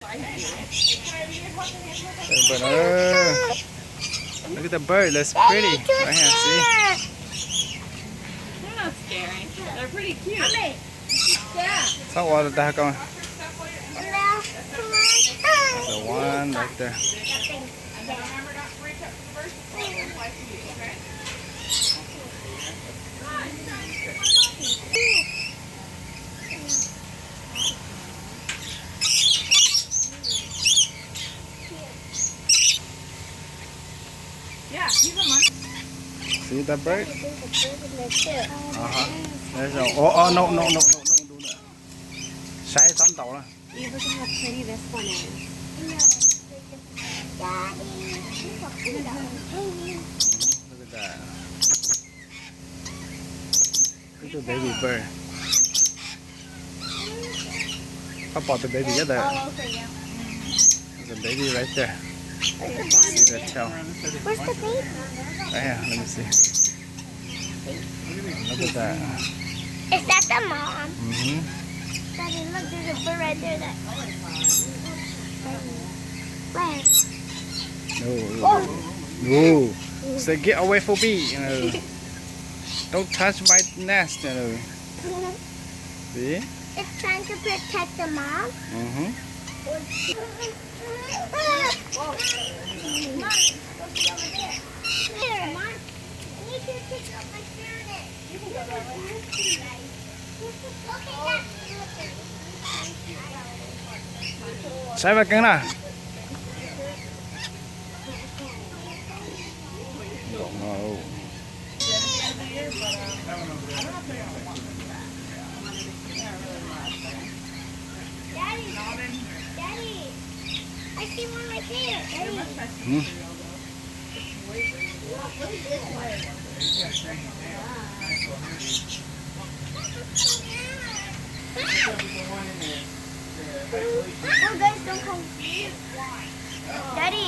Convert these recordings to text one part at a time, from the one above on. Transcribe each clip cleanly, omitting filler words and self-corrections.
But, look at the bird. That's pretty. Right here, see? They're not scary. They're pretty cute. Salt water tayo ka. There's a one right there. Yeah, he's a monkey. See that bird? There's a, oh, no, don't do that. Sai tắm tàu đó. Look at how pretty this one is. Look at that. Look at the baby bird. I bought the baby there. There's a baby right there. See the tail. Where's the baby? Right here, let me see. Look at that. Is that the mom? Mm-hmm. Daddy, look, there's a bird right there. That. Where? No. Say get away from me. You know. Don't touch my nest. You know. See? It's trying to protect the mom. Mm-hmm. Here, Mom. I need you to pick up my parrot. You can go that way. Sai vào cứng nào. No. Daddy, I see one right there. Hmm. Oh, guys, don't come. Daddy.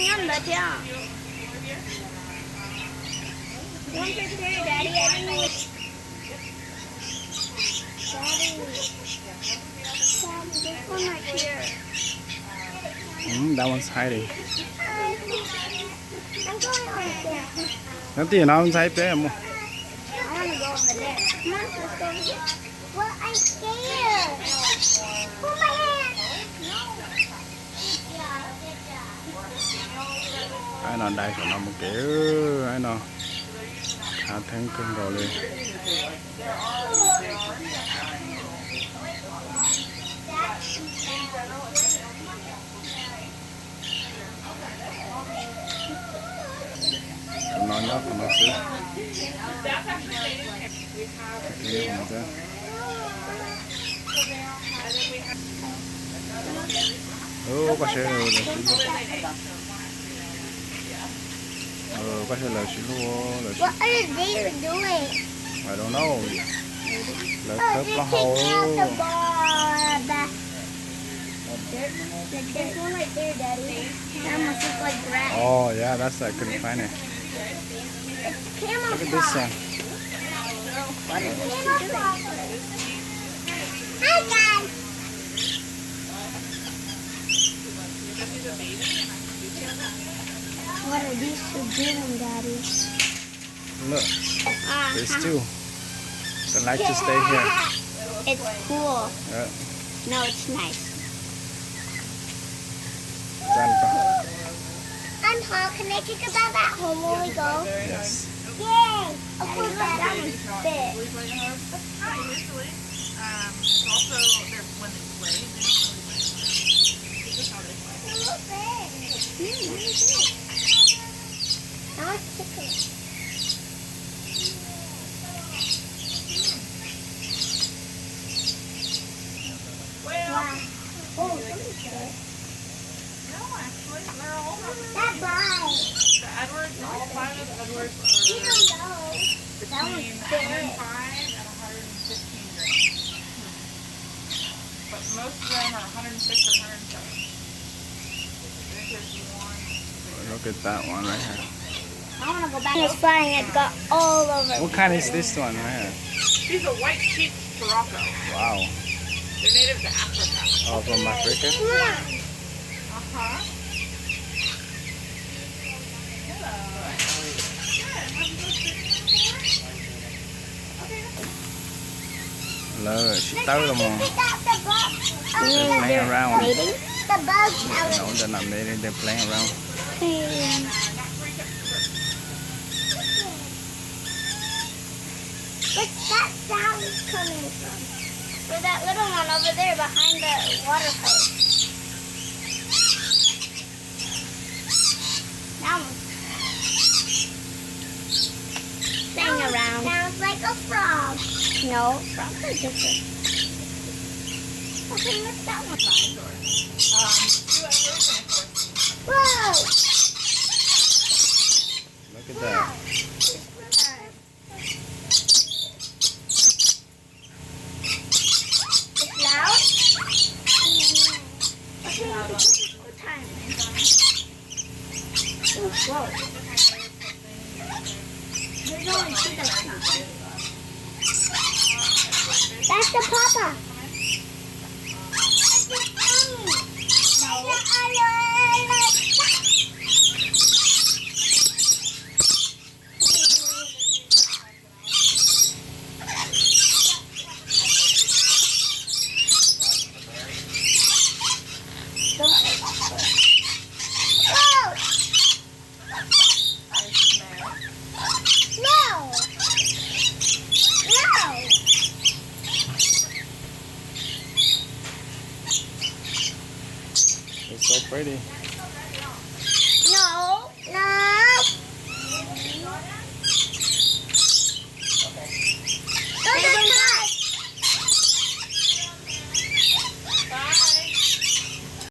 Nhâm đã chưa? One picture, Daddy. I didn't know. Daddy. This one right here. That one's hiding. I'm going over there. Nó tiền nó không thấy thế mà. I want to go over there. Come on, let's go over here. Well, I'm scared. Hold my hand. Ai nào đây của nó một kiểu ai nào khá thắng cưng rồi lên. Nó nhóc của nó xíu. Có xe rồi là xíu luôn. Có xe là xíu luôn. What are they doing? I don't know. Là thấp nó hầu. There's one right there, Daddy. That must look like grass. Oh yeah, that's I couldn't find it. It's Look at this one. What is camouflage? Hi, guys. What are these two doing, Daddy? Look, there's two. They like to stay here. It's cool. Yeah. No, it's nice. I'm Paul. Can I take about that home when we go? Yes. Yay! Of course, that one's big. Also, they're when they play, they don't really play. This is how they play. They're so big. Really big. Now it's tickling. Wow. Oh, somebody's good. No, actually, they're all That bite. the Edwards, all five of the Edwards You are don't know. That between one's big. 105 and 115 grams. But most of them are 106 or 107. There's one. Look at that one right here. I want to go back. It's flying. It's got all over. What kind is this one right here? He's a white cheeked Morocco. Wow. They're native to Africa. Oh, from Africa? Uh-huh. Look, she threw them on. They're They're playing around. mating. The bugs out No, they're not mating. They're playing around. What's that sound coming from? Or that little one over there behind the water pipe. Now playing around. Sounds like a frog. No, frogs are different. Okay, what's that one? Whoa! Look at that. It's loud? Okay, what time? Whoa. There's only two that's not. That's the papa. It's so pretty.